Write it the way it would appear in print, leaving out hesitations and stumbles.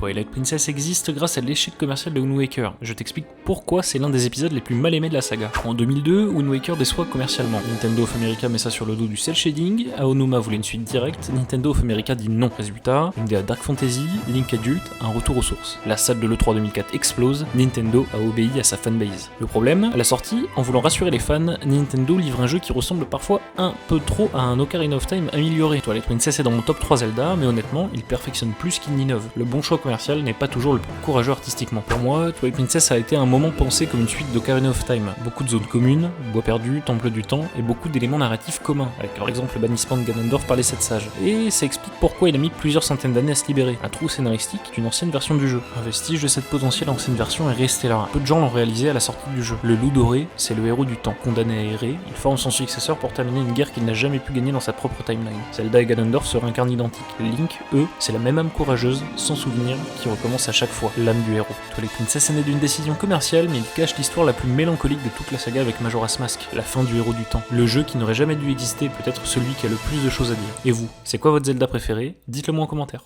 Twilight Princess existe grâce à l'échec commercial de Wind Waker. Je t'explique pourquoi c'est l'un des épisodes les plus mal aimés de la saga. En 2002, Wind Waker déçoit commercialement. Nintendo of America met ça sur le dos du cel shading, Aonuma voulait une suite directe, Nintendo of America dit non. Résultat, une DA Dark Fantasy, Link adulte, un retour aux sources. La salle de l'E3 2004 explose, Nintendo a obéi à sa fanbase. Le problème, à la sortie, en voulant rassurer les fans, Nintendo livre un jeu qui ressemble parfois un peu trop à un Ocarina of Time amélioré. Twilight Princess est dans mon top 3 Zelda, mais honnêtement, il perfectionne plus qu'il n'innove. Le bon choix commercial n'est pas toujours le plus courageux artistiquement. Pour moi, Twilight Princess a été un moment pensé comme une suite d'Ocarina of Time. Beaucoup de zones communes, bois perdu, temple du temps, et beaucoup d'éléments narratifs communs, avec par exemple le bannissement de Ganondorf par les 7 sages. Et ça explique pourquoi il a mis plusieurs centaines d'années à se libérer. Un trou scénaristique d'une ancienne version du jeu. Un vestige de cette potentielle ancienne version est resté là. Peu de gens l'ont réalisé à la sortie du jeu. Le loup doré, c'est le héros du temps. Condamné à errer, il forme son successeur pour terminer une guerre qu'il n'a jamais pu gagner dans sa propre timeline. Zelda et Ganondorf se réincarnent identiques. Link, eux, c'est la même âme courageuse, sans souvenir, qui recommence à chaque fois, l'âme du héros. Twilight Princess est né d'une décision commerciale, mais il cache l'histoire la plus mélancolique de toute la saga avec Majora's Mask, la fin du héros du temps. Le jeu qui n'aurait jamais dû exister, peut-être celui qui a le plus de choses à dire. Et vous, c'est quoi votre Zelda préféré ? Dites-le moi en commentaire.